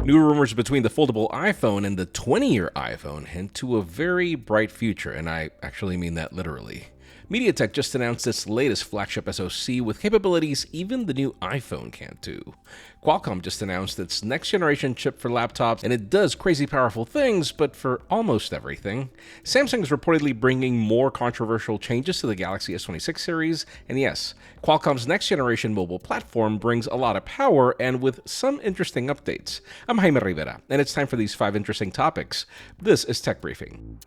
New rumors between the foldable iPhone and the 20-year iPhone hint to a very bright future, and I actually mean that literally. MediaTek just announced its latest flagship SoC with capabilities even the new iPhone can't do. Qualcomm just announced its next-generation chip for laptops, and it does crazy powerful things, but for almost everything. Samsung is reportedly bringing more controversial changes to the Galaxy S26 series, and yes, Qualcomm's next-generation mobile platform brings a lot of power and with some interesting updates. I'm Jaime Rivera, and it's time for these 5 interesting topics. This is Tech Briefing.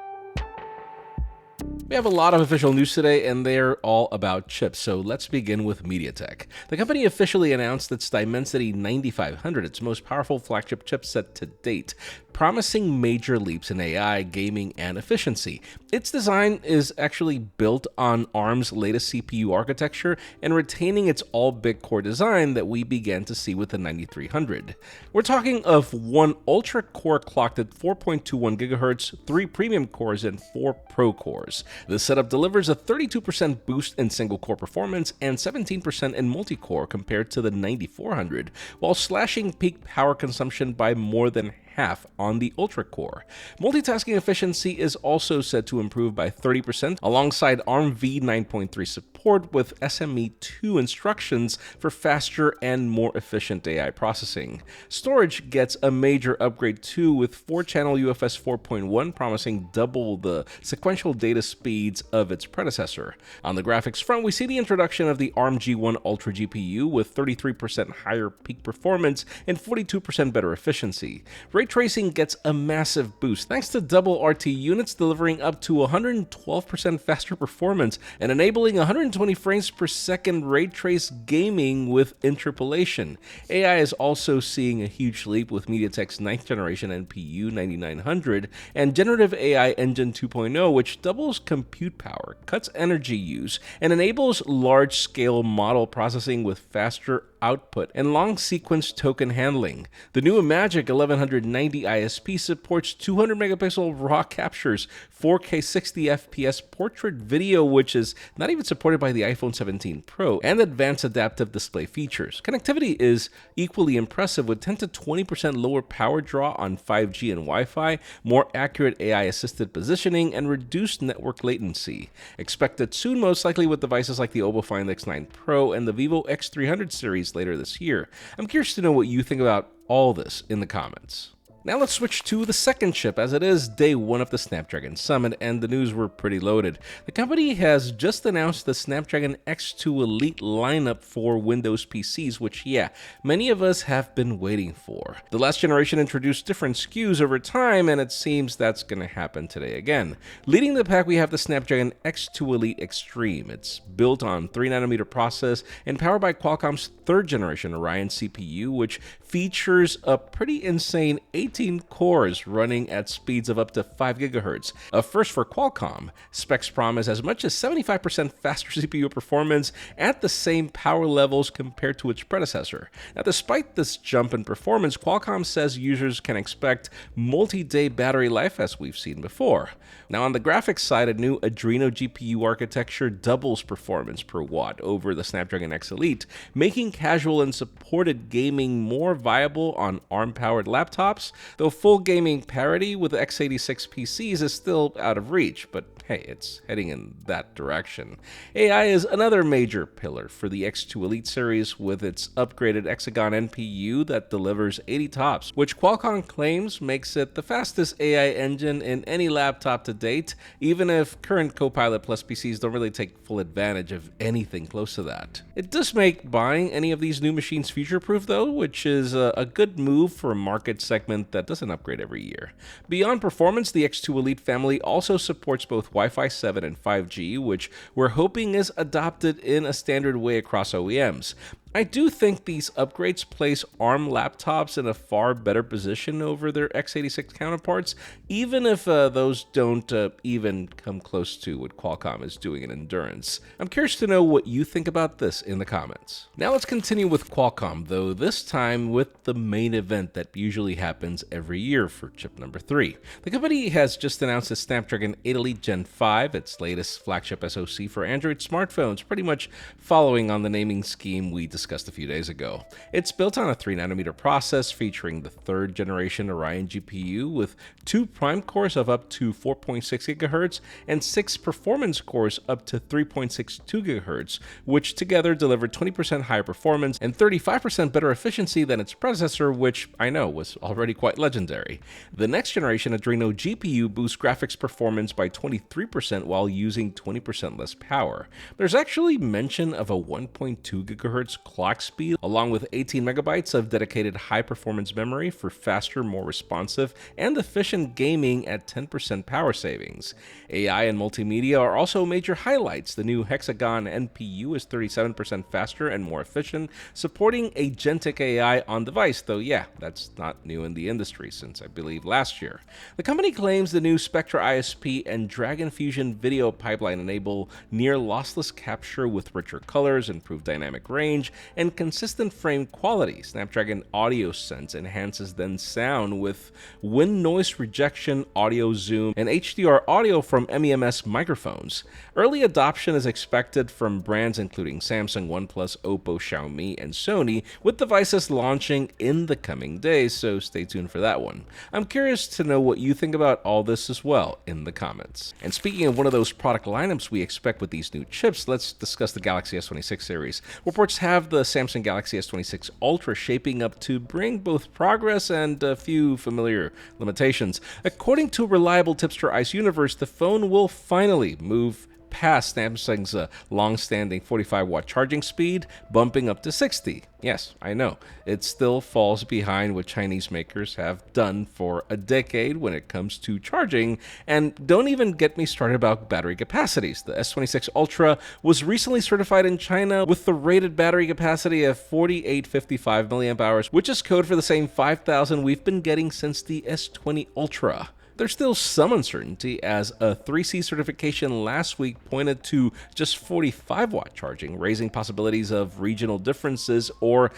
We have a lot of official news today, and they're all about chips, so let's begin with MediaTek. The company officially announced its Dimensity 9500, its most powerful flagship chipset to date, promising major leaps in AI, gaming, and efficiency. Its design is actually built on ARM's latest CPU architecture and retaining its all-big core design that we began to see with the 9300. We're talking of one ultra-core clocked at 4.21 GHz, 3 premium cores, and 4 pro cores. This setup delivers a 32% boost in single-core performance and 17% in multi-core compared to the 9400, while slashing peak power consumption by more than half on the Ultra core. Multitasking efficiency is also said to improve by 30% alongside ARM v9.3 support with SME2 instructions for faster and more efficient AI processing. Storage gets a major upgrade too, with 4-channel UFS 4.1 promising double the sequential data speeds of its predecessor. On the graphics front, we see the introduction of the ARM G1 Ultra GPU with 33% higher peak performance and 42% better efficiency. Ray tracing gets a massive boost thanks to double RT units delivering up to 112% faster performance and enabling 120 frames per second ray trace gaming with interpolation. AI is also seeing a huge leap with MediaTek's 9th generation NPU 9900 and Generative AI Engine 2.0, which doubles compute power, cuts energy use, and enables large-scale model processing with faster output and long sequence token handling. The new Magic 1190 ISP supports 200 megapixel RAW captures, 4K 60 FPS portrait video, which is not even supported by the iPhone 17 Pro, and advanced adaptive display features. Connectivity is equally impressive with 10 to 20% lower power draw on 5G and Wi-Fi, more accurate AI-assisted positioning, and reduced network latency. Expected soon, most likely with devices like the Oppo Find X9 Pro and the Vivo X300 series later this year. I'm curious to know what you think about all this in the comments. Now let's switch to the second chip, as it is day 1 of the Snapdragon Summit, and the news were pretty loaded. The company has just announced the Snapdragon X2 Elite lineup for Windows PCs, which, yeah, many of us have been waiting for. The last generation introduced different SKUs over time, and it seems that's going to happen today again. Leading the pack, we have the Snapdragon X2 Elite Extreme. It's built on 3nm process and powered by Qualcomm's 3rd generation Orion CPU, which features a pretty insane 18 cores running at speeds of up to 5 GHz. A first for Qualcomm. Specs promise as much as 75% faster CPU performance at the same power levels compared to its predecessor. Now, despite this jump in performance, Qualcomm says users can expect multi-day battery life as we've seen before. Now, on the graphics side, a new Adreno GPU architecture doubles performance per watt over the Snapdragon X Elite, making casual and supported gaming more viable on ARM-powered laptops, though full gaming parity with x86 PCs is still out of reach, but hey, it's heading in that direction. AI is another major pillar for the X2 Elite series with its upgraded Hexagon NPU that delivers 80 TOPS, which Qualcomm claims makes it the fastest AI engine in any laptop to date, even if current Copilot Plus PCs don't really take full advantage of anything close to that. It does make buying any of these new machines future-proof though, which is a good move for a market segment that doesn't upgrade every year. Beyond performance, the X2 Elite family also supports both Wi-Fi 7 and 5G, which we're hoping is adopted in a standard way across OEMs. I do think these upgrades place ARM laptops in a far better position over their x86 counterparts, even if those don't even come close to what Qualcomm is doing in endurance. I'm curious to know what you think about this in the comments. Now let's continue with Qualcomm, though this time with the main event that usually happens every year for chip number 3. The company has just announced the Snapdragon 8 Elite Gen 5, its latest flagship SoC for Android smartphones, pretty much following on the naming scheme we discussed discussed a few days ago. It's built on a 3nm process featuring the 3rd generation Orion GPU with 2 prime cores of up to 4.6 GHz and 6 performance cores up to 3.62 GHz, which together delivered 20% higher performance and 35% better efficiency than its predecessor, which I know was already quite legendary. The next generation Adreno GPU boosts graphics performance by 23% while using 20% less power. There's actually mention of a 1.2 GHz clock speed, along with 18 MB of dedicated high-performance memory for faster, more responsive, and efficient gaming at 10% power savings. AI and multimedia are also major highlights. The new Hexagon NPU is 37% faster and more efficient, supporting agentic AI on device, though yeah, that's not new in the industry since I believe last year. The company claims the new Spectra ISP and Dragon Fusion video pipeline enable near lossless capture with richer colors, improved dynamic range, and consistent frame quality. Snapdragon Audio Sense enhances then sound with wind noise rejection, audio zoom, and HDR audio from MEMS microphones. Early adoption is expected from brands including Samsung, OnePlus, Oppo, Xiaomi, and Sony, with devices launching in the coming days, so stay tuned for that one. I'm curious to know what you think about all this as well in the comments. And speaking of one of those product lineups we expect with these new chips, let's discuss the Galaxy S26 series. Reports have the Samsung Galaxy S26 Ultra shaping up to bring both progress and a few familiar limitations. According to reliable tipster Ice Universe, the phone will finally move past Samsung's long-standing 45-watt charging speed, bumping up to 60. Yes, I know, it still falls behind what Chinese makers have done for a decade when it comes to charging, and don't even get me started about battery capacities. The S26 Ultra was recently certified in China with the rated battery capacity of 4855 mAh, which is code for the same 5000 we've been getting since the S20 Ultra. There's still some uncertainty, as a 3C certification last week pointed to just 45-watt charging, raising possibilities of regional differences or,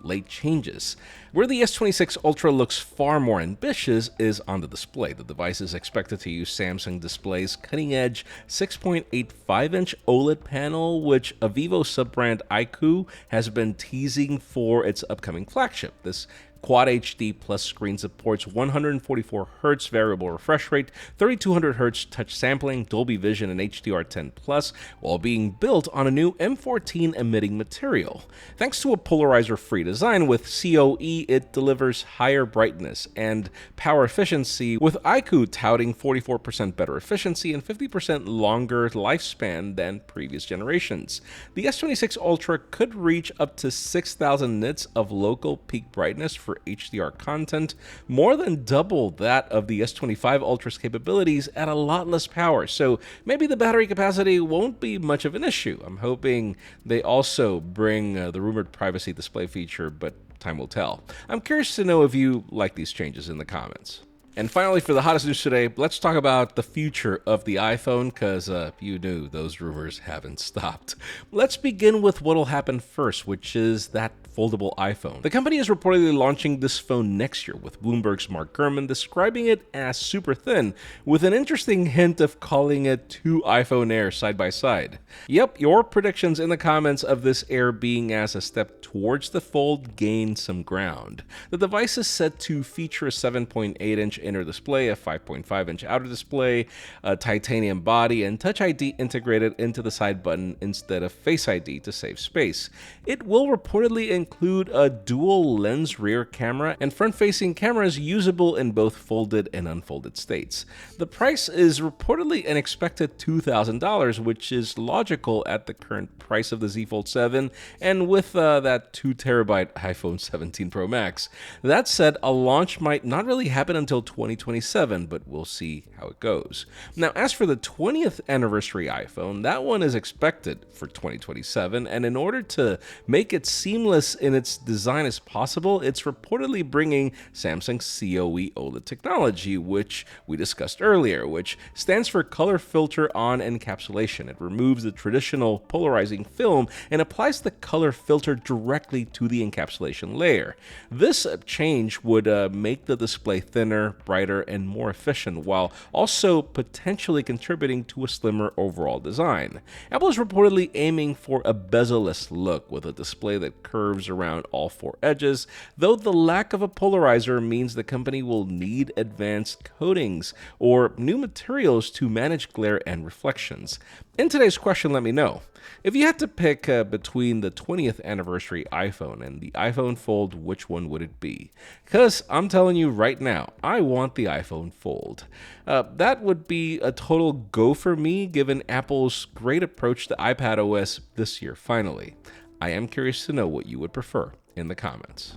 late changes. Where the S26 Ultra looks far more ambitious is on the display. The device is expected to use Samsung Display's cutting-edge 6.85-inch OLED panel, which a Vivo sub-brand iQOO has been teasing for its upcoming flagship. This Quad HD Plus screen supports 144Hz variable refresh rate, 3200Hz touch sampling, Dolby Vision, and HDR10 Plus, while being built on a new M14 emitting material. Thanks to a polarizer-free design with COE, it delivers higher brightness and power efficiency, with iQOO touting 44% better efficiency and 50% longer lifespan than previous generations. The S26 Ultra could reach up to 6,000 nits of local peak brightness for HDR content, more than double that of the S25 Ultra's capabilities at a lot less power, so maybe the battery capacity won't be much of an issue. I'm hoping they also bring the rumored privacy display feature, but time will tell. I'm curious to know if you like these changes in the comments. And finally, for the hottest news today, let's talk about the future of the iPhone, because you knew those rumors haven't stopped. Let's begin with what'll happen first, which is that foldable iPhone. The company is reportedly launching this phone next year, with Bloomberg's Mark Gurman describing it as super thin, with an interesting hint of calling it 2 iPhone Air side by side. Yep, your predictions in the comments of this Air being as a step towards the Fold gain some ground. The device is set to feature a 7.8-inch inner display, a 5.5-inch outer display, a titanium body, and Touch ID integrated into the side button instead of Face ID to save space. It will reportedly include a dual lens rear camera and front-facing cameras usable in both folded and unfolded states. The price is reportedly an expected $2,000, which is logical at the current price of the Z Fold 7 and with that 2TB iPhone 17 Pro Max. That said, a launch might not really happen until 2027, but we'll see how it goes. Now, as for the 20th anniversary iPhone, that one is expected for 2027, and in order to make it seamless in its design as possible, it's reportedly bringing Samsung's COE OLED technology, which we discussed earlier, which stands for Color Filter on Encapsulation. It removes the traditional polarizing film and applies the color filter directly to the encapsulation layer. This change would make the display thinner, brighter, and more efficient, while also potentially contributing to a slimmer overall design. Apple is reportedly aiming for a bezel-less look with a display that curves around all four edges, though the lack of a polarizer means the company will need advanced coatings or new materials to manage glare and reflections. In today's question, let me know. If you had to pick between the 20th anniversary iPhone and the iPhone Fold, which one would it be? Because I'm telling you right now, I want the iPhone Fold. That would be a total go for me, given Apple's great approach to iPadOS this year finally. I am curious to know what you would prefer in the comments.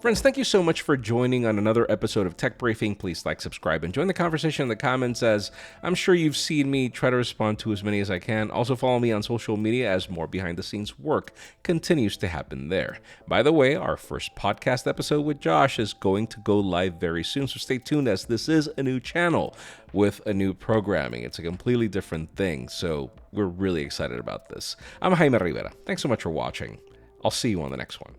Friends, thank you so much for joining on another episode of Tech Briefing. Please like, subscribe, and join the conversation in the comments, as I'm sure you've seen me try to respond to as many as I can. Also follow me on social media as more behind-the-scenes work continues to happen there. By the way, our first podcast episode with Josh is going to go live very soon, so stay tuned, as this is a new channel with a new programming. It's a completely different thing, so we're really excited about this. I'm Jaime Rivera. Thanks so much for watching. I'll see you on the next one.